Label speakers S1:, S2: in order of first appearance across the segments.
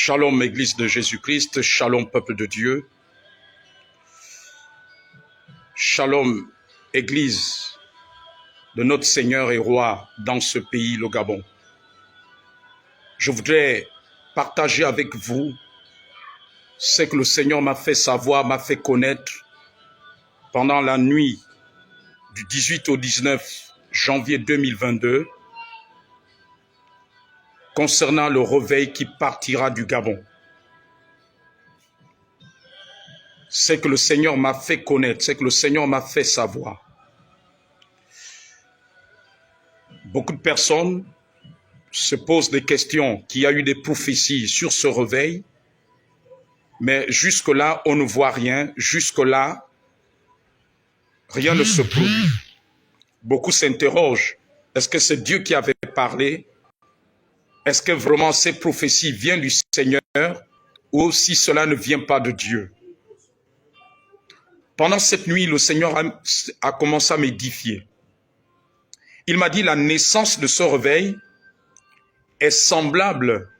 S1: Shalom Église de Jésus-Christ, Shalom peuple de Dieu, Shalom Église de notre Seigneur et Roi dans ce pays, le Gabon. Je voudrais partager avec vous ce que le Seigneur m'a fait savoir, m'a fait connaître pendant la nuit du 18 au 19 janvier 2022 concernant le réveil qui partira du Gabon. C'est que le Seigneur m'a fait connaître, c'est que le Seigneur m'a fait savoir. Beaucoup de personnes se posent des questions, qu'il y a eu des prophéties sur ce réveil, mais jusque-là, on ne voit rien. Jusque-là, rien ne se produit. Beaucoup s'interrogent. Est-ce que c'est Dieu qui avait parlé? Est-ce que vraiment ces prophéties viennent du Seigneur ou si cela ne vient pas de Dieu? Pendant cette nuit, le Seigneur a commencé à m'édifier. Il m'a dit la naissance de ce réveil est semblable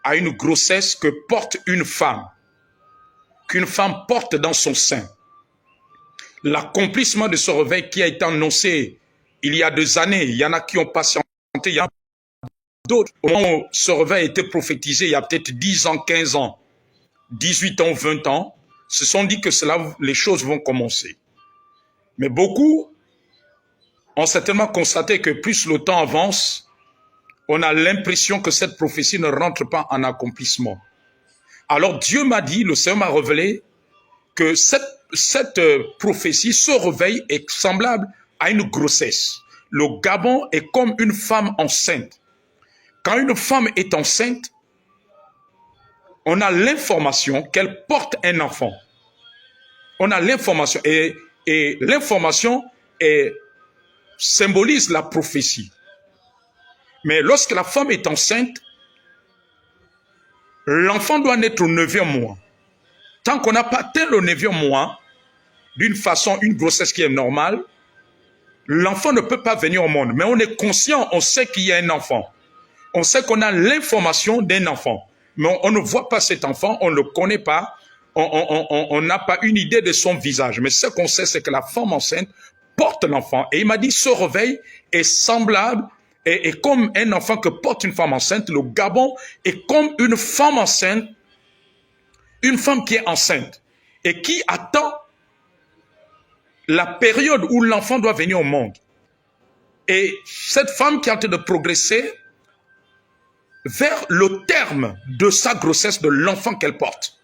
S1: à une grossesse que porte une femme, qu'une femme porte dans son sein. L'accomplissement de ce réveil qui a été annoncé il y a 2 années, il y en a qui ont patienté, il y en a d'autres. Au moment où ce réveil a été prophétisé, il y a peut-être 10 ans, 15 ans, 18 ans, 20 ans, se sont dit que les choses vont commencer. Mais beaucoup ont certainement constaté que plus le temps avance, on a l'impression que cette prophétie ne rentre pas en accomplissement. Alors Dieu m'a dit, le Seigneur m'a révélé que cette prophétie, ce réveil est semblable à une grossesse. Le Gabon est comme une femme enceinte. Quand une femme est enceinte, on a l'information qu'elle porte un enfant. On a l'information et l'information symbolise la prophétie. Mais lorsque la femme est enceinte, l'enfant doit naître au 9e mois. Tant qu'on n'a pas atteint le 9e mois, d'une façon, une grossesse qui est normale, l'enfant ne peut pas venir au monde. Mais on est conscient, on sait qu'il y a un enfant. On sait qu'on a l'information d'un enfant. Mais on ne voit pas cet enfant, on ne le connaît pas, on n'a pas une idée de son visage. Mais ce qu'on sait, c'est que la femme enceinte porte l'enfant. Et il m'a dit, ce réveil est semblable et comme un enfant que porte une femme enceinte. Le Gabon est comme une femme enceinte, une femme qui est enceinte et qui attend la période où l'enfant doit venir au monde. Et cette femme qui est en train de progresser vers le terme de sa grossesse, de l'enfant qu'elle porte.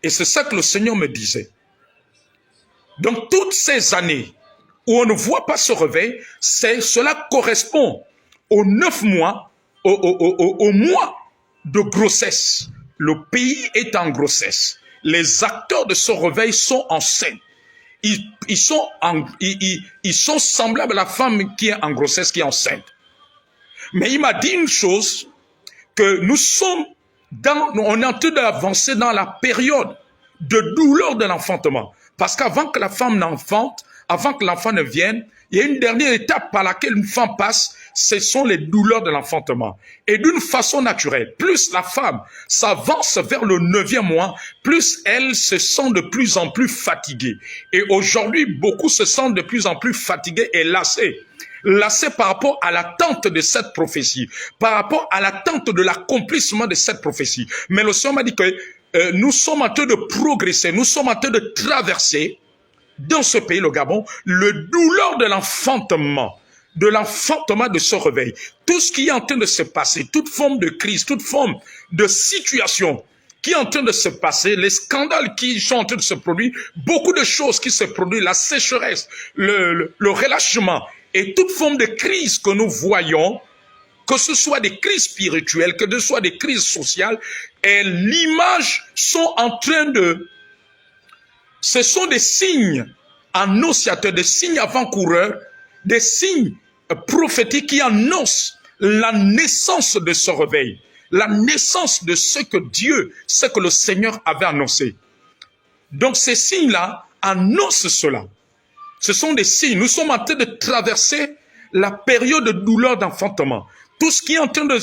S1: Et c'est ça que le Seigneur me disait. Donc toutes ces années où on ne voit pas ce réveil, cela correspond aux 9 mois, au mois de grossesse. Le pays est en grossesse. Les acteurs de ce réveil sont enceintes. Ils sont semblables à la femme qui est en grossesse, qui est enceinte. Mais il m'a dit une chose, que nous sommes on est en train d'avancer dans la période de douleur de l'enfantement. Parce qu'avant que la femme n'enfante, avant que l'enfant ne vienne, il y a une dernière étape par laquelle une femme passe, ce sont les douleurs de l'enfantement. Et d'une façon naturelle, plus la femme s'avance vers le 9e mois, plus elle se sent de plus en plus fatiguée. Et aujourd'hui, beaucoup se sentent de plus en plus fatigués et lassés. Lassés par rapport à l'attente de cette prophétie, par rapport à l'attente de l'accomplissement de cette prophétie. Mais le Seigneur m'a dit que nous sommes en train de progresser, nous sommes en train de traverser dans ce pays, le Gabon, le douleur de l'enfantement de ce réveil. Tout ce qui est en train de se passer, toute forme de crise, toute forme de situation qui est en train de se passer, les scandales qui sont en train de se produire, beaucoup de choses qui se produisent, la sécheresse, le relâchement, et toute forme de crise que nous voyons, que ce soit des crises spirituelles, que ce soit des crises sociales, et l'image sont en train de... Ce sont des signes annonciateurs, des signes avant-coureurs, des signes prophétiques qui annoncent la naissance de ce réveil, la naissance de ce que Dieu, ce que le Seigneur avait annoncé. Donc ces signes-là annoncent cela. Ce sont des signes. Nous sommes en train de traverser la période de douleur d'enfantement. Tout ce qui est en train de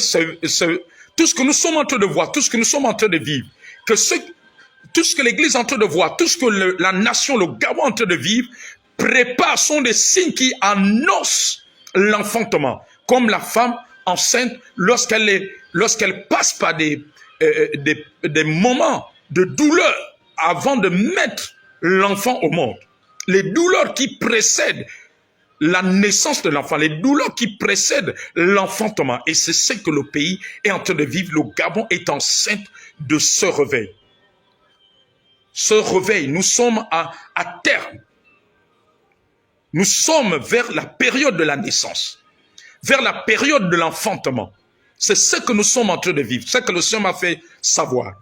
S1: tout ce que nous sommes en train de voir, tout ce que nous sommes en train de vivre, tout ce que l'Église est en train de voir, tout ce que la nation, le Gabon est en train de vivre, prépare, sont des signes qui annoncent l'enfantement. Comme la femme enceinte, lorsqu'elle passe par des moments de douleur avant de mettre l'enfant au monde. Les douleurs qui précèdent la naissance de l'enfant, les douleurs qui précèdent l'enfantement. Et c'est ce que le pays est en train de vivre. Le Gabon est enceinte de ce réveil. Ce réveil, nous sommes à terme. Nous sommes vers la période de la naissance, vers la période de l'enfantement. C'est ce que nous sommes en train de vivre, ce que le Seigneur m'a fait savoir.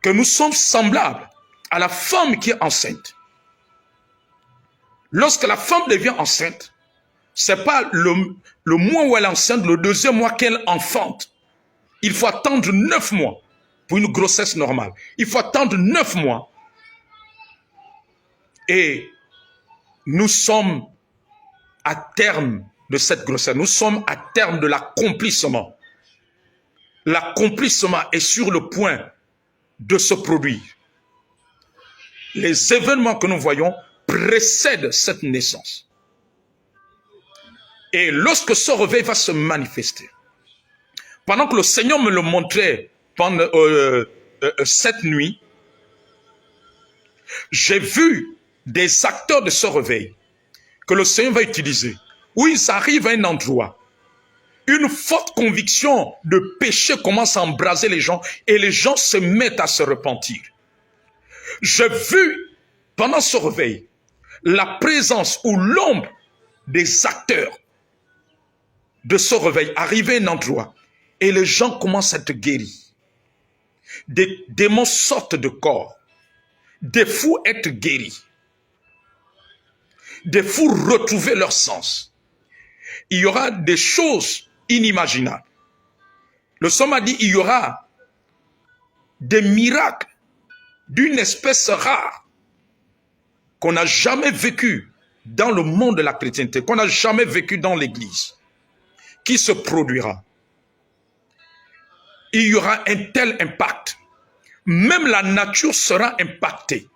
S1: Que nous sommes semblables à la femme qui est enceinte. Lorsque la femme devient enceinte, c'est pas le mois où elle est enceinte, le deuxième mois qu'elle enfante. Il faut attendre 9 mois pour une grossesse normale. Il faut attendre 9 mois. Et nous sommes à terme de cette grossesse. Nous sommes à terme de l'accomplissement. L'accomplissement est sur le point de se produire. Les événements que nous voyons précèdent cette naissance. Et lorsque ce réveil va se manifester, pendant que le Seigneur me le montrait pendant cette nuit, j'ai vu des acteurs de ce réveil que le Seigneur va utiliser, où ils arrivent à un endroit, une forte conviction de péché commence à embraser les gens et les gens se mettent à se repentir. J'ai vu pendant ce réveil la présence ou l'ombre des acteurs de ce réveil arriver à un endroit et les gens commencent à être guéris. Des démons sortent de corps, des fous être guéris, des fous retrouver leur sens. Il y aura des choses inimaginables. Le Somme a dit il y aura des miracles d'une espèce rare qu'on n'a jamais vécu dans le monde de la chrétienté, qu'on n'a jamais vécu dans l'Église, qui se produira. Il y aura un tel impact. Même la nature sera impactée.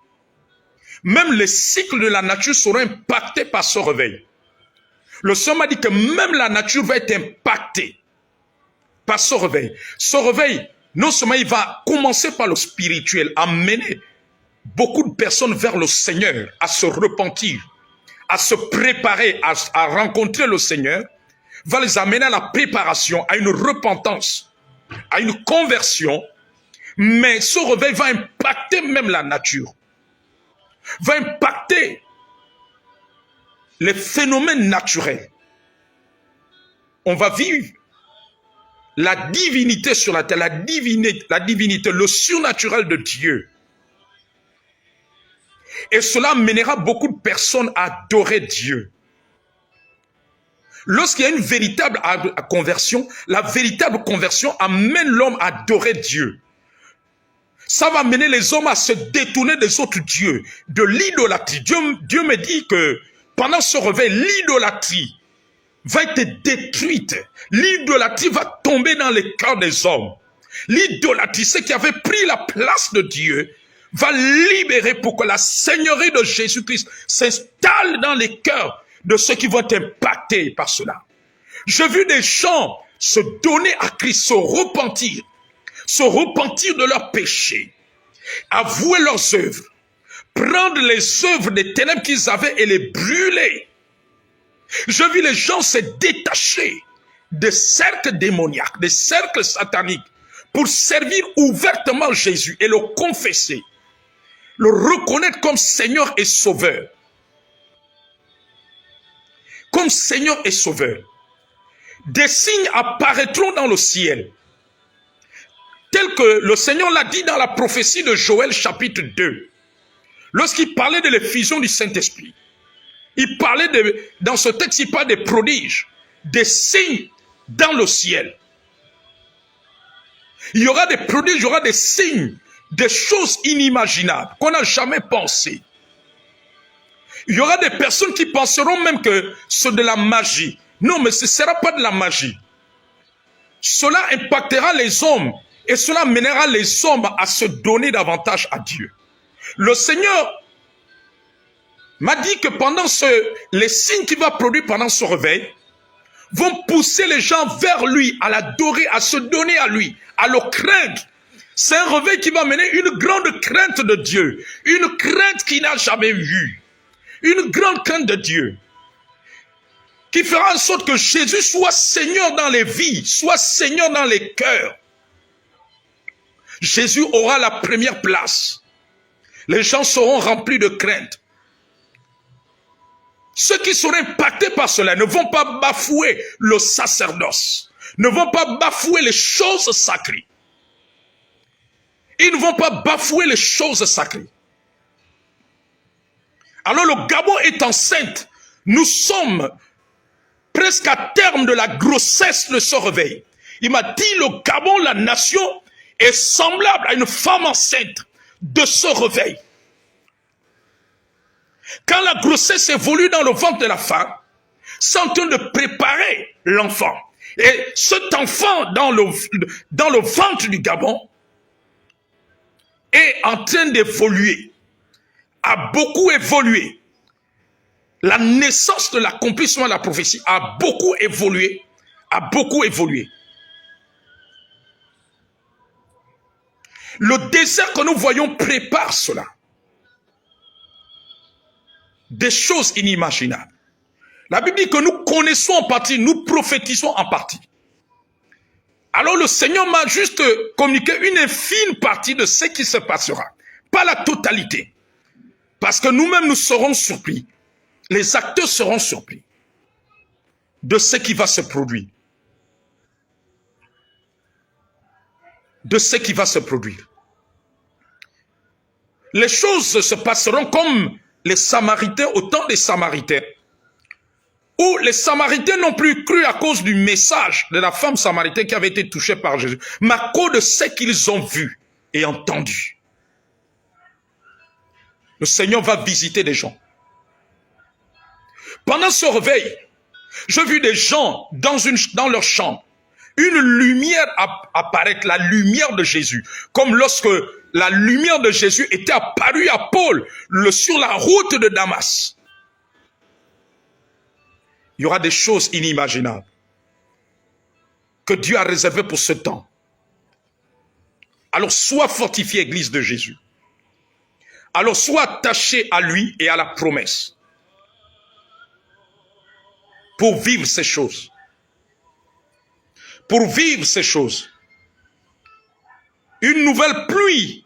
S1: Même les cycles de la nature seront impactés par ce réveil. Le Somme a dit que même la nature va être impactée par ce réveil. Ce réveil, non seulement il va commencer par le spirituel, amener beaucoup de personnes vers le Seigneur, à se repentir, à se préparer, à rencontrer le Seigneur, va les amener à la préparation, à une repentance, à une conversion, mais ce réveil va impacter même la nature, va impacter les phénomènes naturels. On va vivre la divinité sur la terre, la divinité, le surnaturel de Dieu. Et cela mènera beaucoup de personnes à adorer Dieu. Lorsqu'il y a une véritable conversion, la véritable conversion amène l'homme à adorer Dieu. Ça va amener les hommes à se détourner des autres dieux, de l'idolâtrie. Dieu me dit que pendant ce réveil, l'idolâtrie va être détruite. L'idolâtrie va tomber dans les cœurs des hommes. L'idolâtrie, ce qui avait pris la place de Dieu, va libérer pour que la seigneurie de Jésus-Christ s'installe dans les cœurs de ceux qui vont être impactés par cela. J'ai vu des gens se donner à Christ, se repentir de leurs péchés, avouer leurs œuvres, prendre les œuvres des ténèbres qu'ils avaient et les brûler. J'ai vu les gens se détacher des cercles démoniaques, des cercles sataniques, pour servir ouvertement Jésus et le confesser, le reconnaître comme Seigneur et Sauveur. Comme Seigneur et Sauveur. Des signes apparaîtront dans le ciel, tel que le Seigneur l'a dit dans la prophétie de Joël chapitre 2, lorsqu'il parlait de l'effusion du Saint-Esprit. Il parlait dans ce texte, il parle des prodiges, des signes dans le ciel. Il y aura des prodiges, il y aura des signes, des choses inimaginables qu'on n'a jamais pensé. Il y aura des personnes qui penseront même que c'est de la magie. Non, mais ce ne sera pas de la magie. cela impactera les hommes et cela mènera les hommes à se donner davantage à Dieu. Le Seigneur m'a dit que pendant les signes qu'il va produire pendant ce réveil vont pousser les gens vers lui, à l'adorer, à se donner à lui, à le craindre. C'est un réveil qui va mener une grande crainte de Dieu, une crainte qu'il n'a jamais eue, une grande crainte de Dieu, qui fera en sorte que Jésus soit Seigneur dans les vies, soit Seigneur dans les cœurs. Jésus aura la première place. Les gens seront remplis de crainte. Ceux qui seront impactés par cela ne vont pas bafouer le sacerdoce, ne vont pas bafouer les choses sacrées. Ils ne vont pas bafouer les choses sacrées. Alors le Gabon est enceinte. Nous sommes presque à terme de la grossesse de ce réveil. Il m'a dit, le Gabon, la nation, est semblable à une femme enceinte de ce réveil. Quand la grossesse évolue dans le ventre de la femme, c'est en train de préparer l'enfant. Et cet enfant dans le ventre du Gabon est en train d'évoluer, a beaucoup évolué. La naissance de l'accomplissement de la prophétie a beaucoup évolué, a beaucoup évolué. Le désert que nous voyons prépare cela. Des choses inimaginables. La Bible dit que nous connaissons en partie, nous prophétisons en partie. Alors le Seigneur m'a juste communiqué une infime partie de ce qui se passera. Pas la totalité. Parce que nous-mêmes nous serons surpris. Les acteurs seront surpris de ce qui va se produire. De ce qui va se produire. Les choses se passeront comme les Samaritains, au temps des Samaritains, où les Samaritains n'ont plus cru à cause du message de la femme samaritaine qui avait été touchée par Jésus, mais à cause de ce qu'ils ont vu et entendu. Le Seigneur va visiter des gens. Pendant ce réveil, j'ai vu des gens dans leur chambre, une lumière apparaître, la lumière de Jésus, comme lorsque la lumière de Jésus était apparue à Paul sur la route de Damas. Il y aura des choses inimaginables que Dieu a réservées pour ce temps. Alors sois fortifié, Église de Jésus. Alors sois attaché à lui et à la promesse pour vivre ces choses. Pour vivre ces choses. Une nouvelle pluie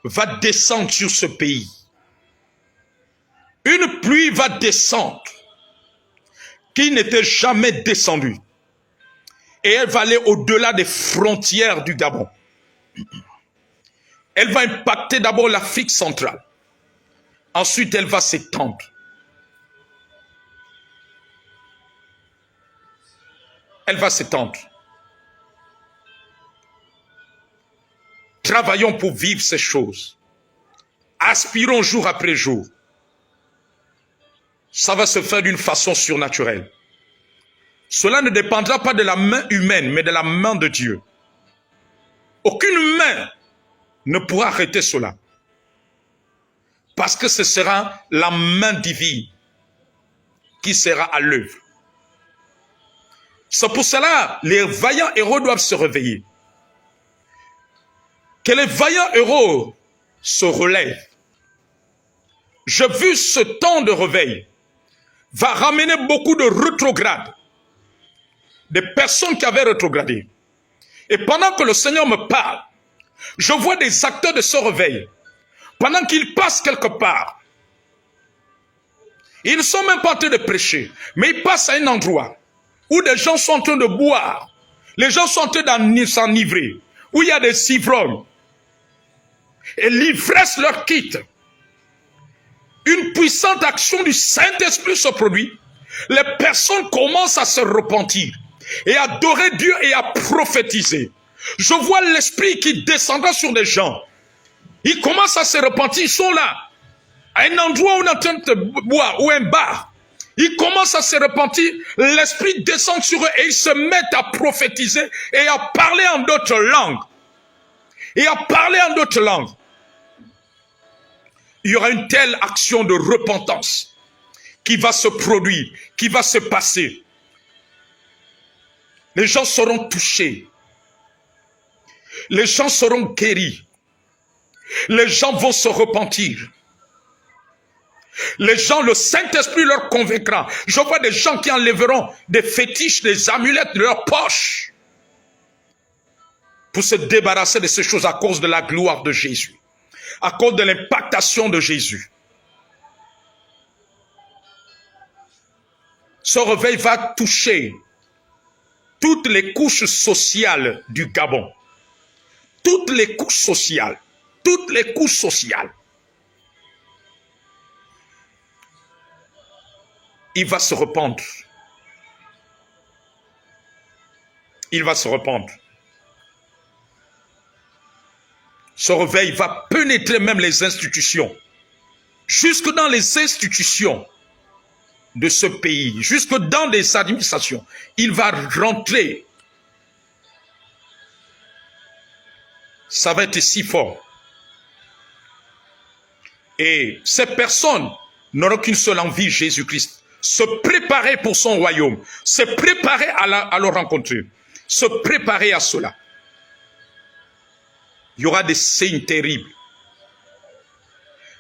S1: va descendre sur ce pays. Une pluie va descendre qui n'était jamais descendue. Et elle va aller au-delà des frontières du Gabon. Elle va impacter d'abord l'Afrique centrale. Ensuite, elle va s'étendre. Elle va s'étendre. Travaillons pour vivre ces choses. Aspirons jour après jour. Ça va se faire d'une façon surnaturelle. Cela ne dépendra pas de la main humaine, mais de la main de Dieu. Aucune main ne pourra arrêter cela. Parce que ce sera la main divine qui sera à l'œuvre. C'est pour cela que les vaillants héros doivent se réveiller. Que les vaillants héros se relèvent. J'ai vu ce temps de réveil va ramener beaucoup de rétrogrades. Des personnes qui avaient rétrogradé. Et pendant que le Seigneur me parle, je vois des acteurs de ce réveil. Pendant qu'ils passent quelque part, ils ne sont même pas en train de prêcher, mais ils passent à un endroit où des gens sont en train de boire. Les gens sont en train de s'enivrer, où il y a des ivrognes. Et l'ivresse leur quitte. Une puissante action du Saint-Esprit se produit. Les personnes commencent à se repentir et à adorer Dieu et à prophétiser. Je vois l'Esprit qui descendra sur des gens. Ils commencent à se repentir, ils sont là, à un endroit où on est en train de boire, ou un bar. Ils commencent à se repentir, l'Esprit descend sur eux et ils se mettent à prophétiser et à parler en d'autres langues. Et à parler en d'autres langues. Il y aura une telle action de repentance qui va se produire, qui va se passer. Les gens seront touchés. Les gens seront guéris. Les gens vont se repentir. Les gens, le Saint-Esprit leur convaincra. Je vois des gens qui enlèveront des fétiches, des amulettes de leur poche pour se débarrasser de ces choses à cause de la gloire de Jésus, à cause de l'impactation de Jésus. Ce réveil va toucher toutes les couches sociales du Gabon. Toutes les couches sociales. Toutes les couches sociales. Il va se répandre. Il va se répandre. Ce réveil va pénétrer même les institutions. Jusque dans les institutions de ce pays, jusque dans les administrations. Il va rentrer. Ça va être si fort. Et ces personnes n'auront qu'une seule envie, Jésus-Christ. Se préparer pour son royaume. Se préparer à le rencontrer. Se préparer à cela. Il y aura des signes terribles.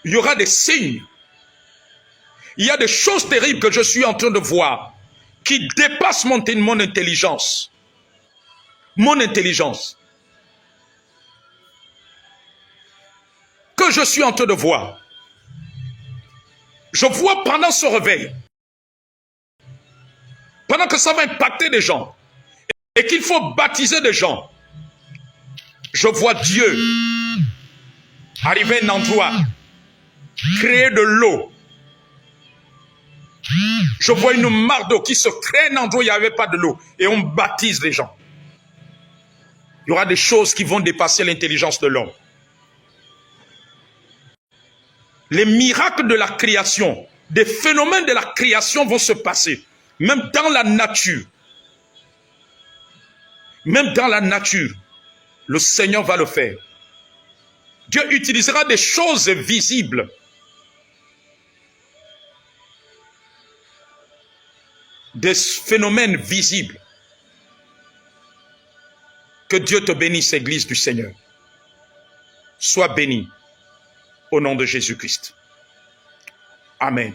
S1: Il y aura des signes. Il y a des choses terribles que je suis en train de voir qui dépassent mon intelligence. Mon intelligence. Que je suis en train de voir. Je vois pendant ce réveil, pendant que ça va impacter des gens, et qu'il faut baptiser des gens, je vois Dieu arriver à un endroit, créer de l'eau. Je vois une mare d'eau qui se crée un endroit où il n'y avait pas de l'eau, et on baptise les gens. Il y aura des choses qui vont dépasser l'intelligence de l'homme. Les miracles de la création, des phénomènes de la création vont se passer, même dans la nature. Même dans la nature, le Seigneur va le faire. Dieu utilisera des choses visibles. Des phénomènes visibles. Que Dieu te bénisse, Église du Seigneur. Sois béni au nom de Jésus-Christ. Amen.